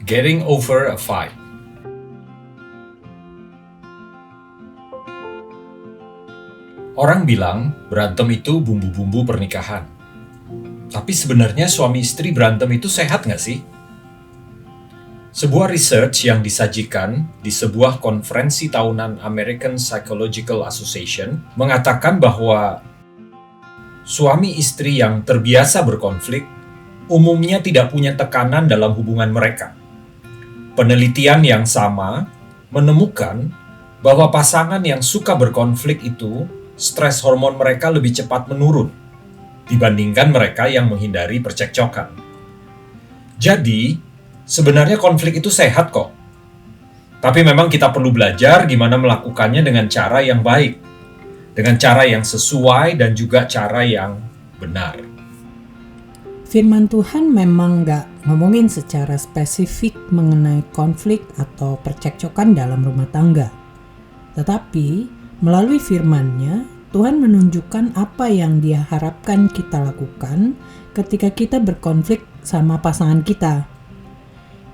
Getting over a fight. Orang bilang berantem itu bumbu-bumbu pernikahan. Tapi sebenarnya suami istri berantem itu sehat nggak sih? Sebuah research yang disajikan di sebuah konferensi tahunan American Psychological Association mengatakan bahwa suami istri yang terbiasa berkonflik umumnya tidak punya tekanan dalam hubungan mereka. Penelitian yang sama menemukan bahwa pasangan yang suka berkonflik itu stres hormon mereka lebih cepat menurun dibandingkan mereka yang menghindari percekcokan. Jadi, sebenarnya konflik itu sehat kok. Tapi memang kita perlu belajar gimana melakukannya dengan cara yang baik, dengan cara yang sesuai dan juga cara yang benar. Firman Tuhan memang nggak ngomongin secara spesifik mengenai konflik atau percekcokan dalam rumah tangga. Tetapi melalui firman-Nya, Tuhan menunjukkan apa yang Dia harapkan kita lakukan ketika kita berkonflik sama pasangan kita.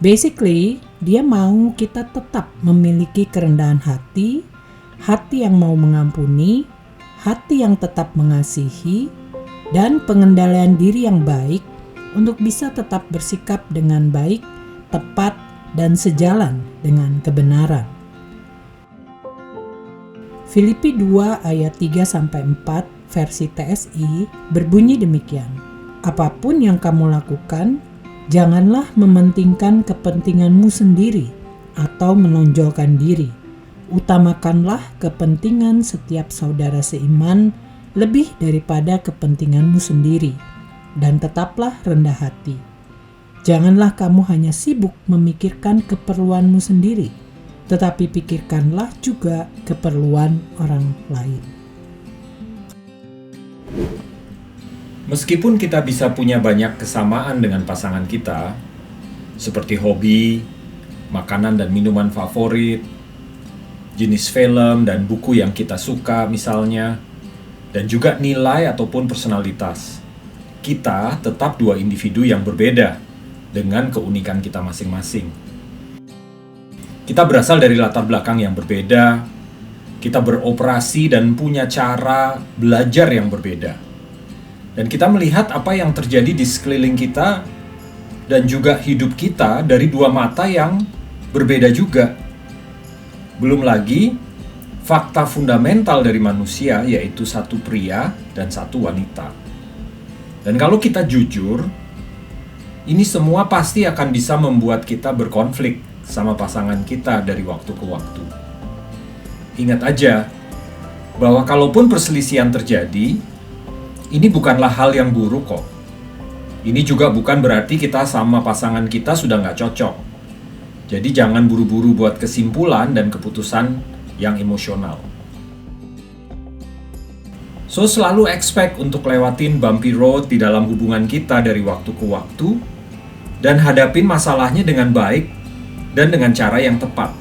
Basically, Dia mau kita tetap memiliki kerendahan hati, hati yang mau mengampuni, hati yang tetap mengasihi, dan pengendalian diri yang baik untuk bisa tetap bersikap dengan baik, tepat, dan sejalan dengan kebenaran. Filipi 2 ayat 3-4 versi TSI berbunyi demikian. Apapun yang kamu lakukan, janganlah mementingkan kepentinganmu sendiri atau menonjolkan diri. Utamakanlah kepentingan setiap saudara seiman lebih daripada kepentinganmu sendiri, dan tetaplah rendah hati. Janganlah kamu hanya sibuk memikirkan keperluanmu sendiri, tetapi pikirkanlah juga keperluan orang lain. Meskipun kita bisa punya banyak kesamaan dengan pasangan kita, seperti hobi, makanan dan minuman favorit, jenis film dan buku yang kita suka misalnya, dan juga nilai ataupun personalitas, kita tetap dua individu yang berbeda dengan keunikan kita masing-masing. Kita berasal dari latar belakang yang berbeda, kita beroperasi dan punya cara belajar yang berbeda. Dan kita melihat apa yang terjadi di sekeliling kita dan juga hidup kita dari dua mata yang berbeda juga. Belum lagi, fakta fundamental dari manusia yaitu satu pria dan satu wanita. Dan kalau kita jujur, ini semua pasti akan bisa membuat kita berkonflik sama pasangan kita dari waktu ke waktu. Ingat aja bahwa kalaupun perselisihan terjadi, ini bukanlah hal yang buruk kok. Ini juga bukan berarti kita sama pasangan kita sudah nggak cocok. Jadi jangan buru-buru buat kesimpulan dan keputusan yang emosional. So selalu expect untuk lewatin bumpy road di dalam hubungan kita dari waktu ke waktu dan hadapin masalahnya dengan baik dan dengan cara yang tepat.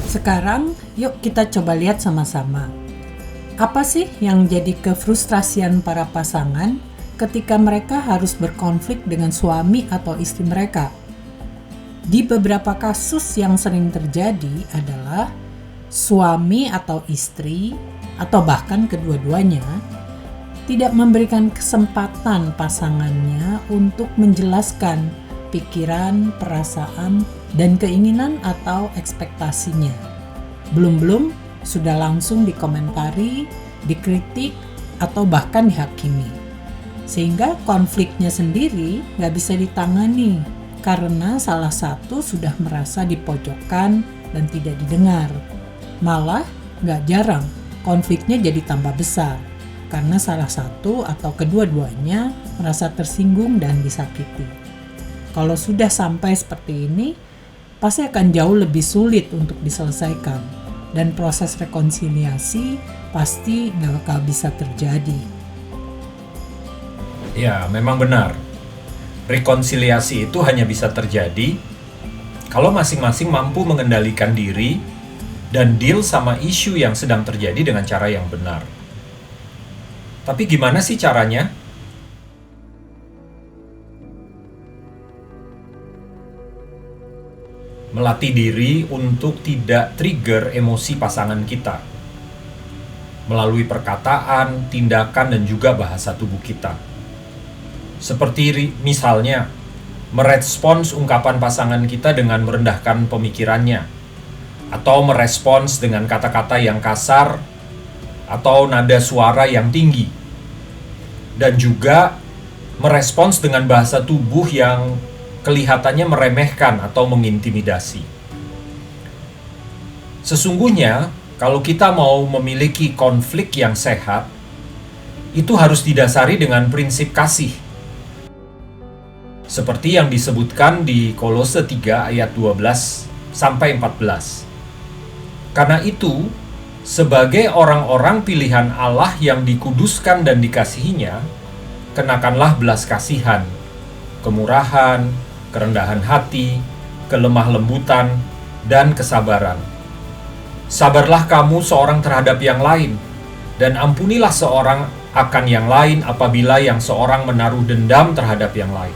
Sekarang, yuk kita coba lihat sama-sama. Apa sih yang jadi kefrustrasian para pasangan ketika mereka harus berkonflik dengan suami atau istri mereka? Di beberapa kasus yang sering terjadi adalah suami atau istri, atau bahkan kedua-duanya, tidak memberikan kesempatan pasangannya untuk menjelaskan pikiran, perasaan, dan keinginan atau ekspektasinya. Belum-belum sudah langsung dikomentari, dikritik, atau bahkan dihakimi. Sehingga konfliknya sendiri nggak bisa ditangani karena salah satu sudah merasa dipojokkan dan tidak didengar. Malah nggak jarang konfliknya jadi tambah besar karena salah satu atau kedua-duanya merasa tersinggung dan disakiti. Kalau sudah sampai seperti ini, pasti akan jauh lebih sulit untuk diselesaikan, dan proses rekonsiliasi pasti nggak bakal bisa terjadi. Ya, memang benar. Rekonsiliasi itu hanya bisa terjadi kalau masing-masing mampu mengendalikan diri dan deal sama isu yang sedang terjadi dengan cara yang benar. Tapi gimana sih caranya? melatih diri untuk tidak trigger emosi pasangan kita melalui perkataan, tindakan, dan juga bahasa tubuh kita. Seperti misalnya, merespons ungkapan pasangan kita dengan merendahkan pemikirannya, atau merespons dengan kata-kata yang kasar, atau nada suara yang tinggi, dan juga merespons dengan bahasa tubuh yang kelihatannya meremehkan atau mengintimidasi. Sesungguhnya, kalau kita mau memiliki konflik yang sehat, itu harus didasari dengan prinsip kasih. Seperti yang disebutkan di Kolose 3 ayat 12 sampai 14. Karena itu, sebagai orang-orang pilihan Allah yang dikuduskan dan dikasihinya, kenakanlah belas kasihan, kemurahan, kerendahan hati, kelemah lembutan, dan kesabaran. Sabarlah kamu seorang terhadap yang lain, dan ampunilah seorang akan yang lain apabila yang seorang menaruh dendam terhadap yang lain.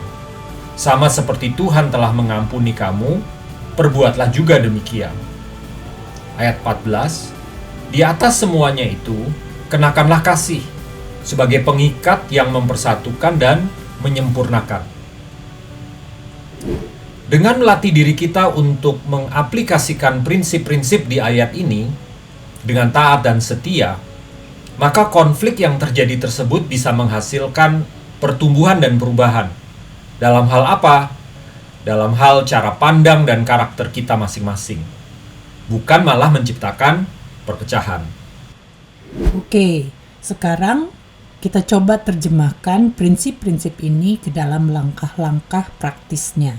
Sama seperti Tuhan telah mengampuni kamu, perbuatlah juga demikian. Ayat 14, di atas semuanya itu, kenakanlah kasih, sebagai pengikat yang mempersatukan dan menyempurnakan. Dengan melatih diri kita untuk mengaplikasikan prinsip-prinsip di ayat ini, dengan taat dan setia, maka konflik yang terjadi tersebut bisa menghasilkan pertumbuhan dan perubahan. Dalam hal apa? Dalam hal cara pandang dan karakter kita masing-masing. Bukan malah menciptakan perpecahan. Oke, sekarang kita coba terjemahkan prinsip-prinsip ini ke dalam langkah-langkah praktisnya.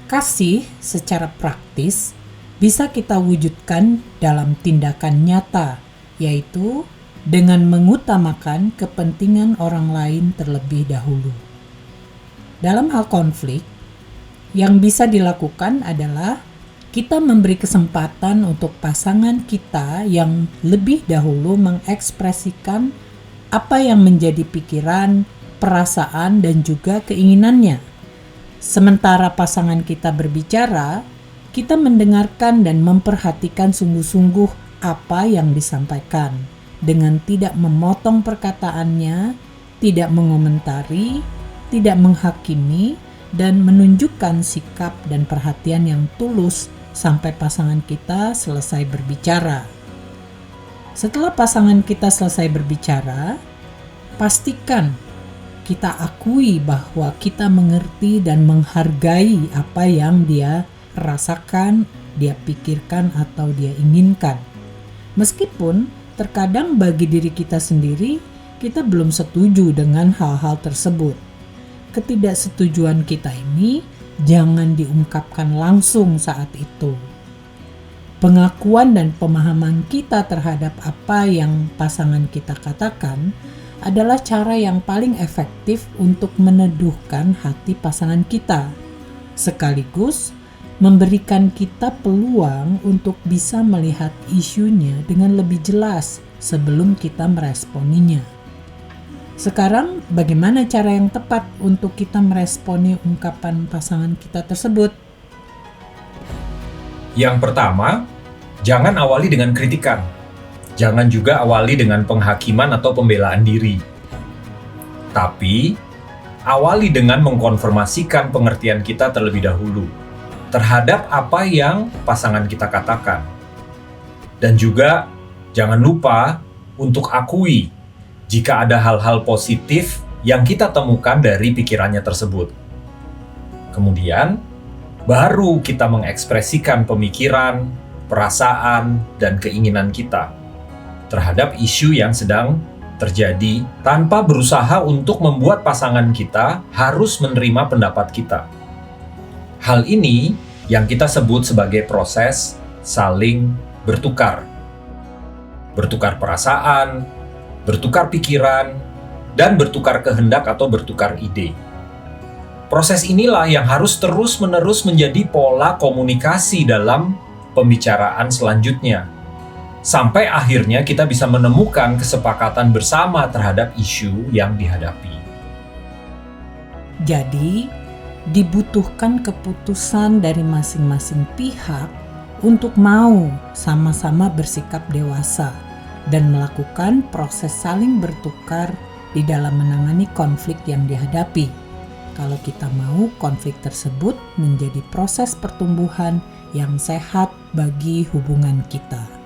Kasih secara praktis bisa kita wujudkan dalam tindakan nyata, yaitu dengan mengutamakan kepentingan orang lain terlebih dahulu. Dalam hal konflik, yang bisa dilakukan adalah kita memberi kesempatan untuk pasangan kita yang lebih dahulu mengekspresikan apa yang menjadi pikiran, perasaan, dan juga keinginannya. Sementara pasangan kita berbicara, kita mendengarkan dan memperhatikan sungguh-sungguh apa yang disampaikan, dengan tidak memotong perkataannya, tidak mengomentari, tidak menghakimi, dan menunjukkan sikap dan perhatian yang tulus sampai pasangan kita selesai berbicara. Setelah pasangan kita selesai berbicara, pastikan kita akui bahwa kita mengerti dan menghargai apa yang dia rasakan, dia pikirkan, atau dia inginkan. Meskipun terkadang bagi diri kita sendiri, kita belum setuju dengan hal-hal tersebut. Ketidaksetujuan kita ini jangan diungkapkan langsung saat itu. Pengakuan dan pemahaman kita terhadap apa yang pasangan kita katakan adalah cara yang paling efektif untuk meneduhkan hati pasangan kita, sekaligus memberikan kita peluang untuk bisa melihat isunya dengan lebih jelas sebelum kita meresponinya. Sekarang, bagaimana cara yang tepat untuk kita meresponi ungkapan pasangan kita tersebut? Yang pertama, jangan awali dengan kritikan. Jangan juga awali dengan penghakiman atau pembelaan diri. Tapi, awali dengan mengkonfirmasikan pengertian kita terlebih dahulu terhadap apa yang pasangan kita katakan. Dan juga, jangan lupa untuk akui jika ada hal-hal positif yang kita temukan dari pikirannya tersebut. Kemudian, baru kita mengekspresikan pemikiran, perasaan, dan keinginan kita terhadap isu yang sedang terjadi tanpa berusaha untuk membuat pasangan kita harus menerima pendapat kita. Hal ini yang kita sebut sebagai proses saling bertukar. Bertukar perasaan, bertukar pikiran, dan bertukar kehendak atau bertukar ide. Proses inilah yang harus terus-menerus menjadi pola komunikasi dalam pembicaraan selanjutnya, sampai akhirnya kita bisa menemukan kesepakatan bersama terhadap isu yang dihadapi. Jadi, dibutuhkan keputusan dari masing-masing pihak untuk mau sama-sama bersikap dewasa dan melakukan proses saling bertukar di dalam menangani konflik yang dihadapi. Kalau kita mau konflik tersebut menjadi proses pertumbuhan yang sehat bagi hubungan kita.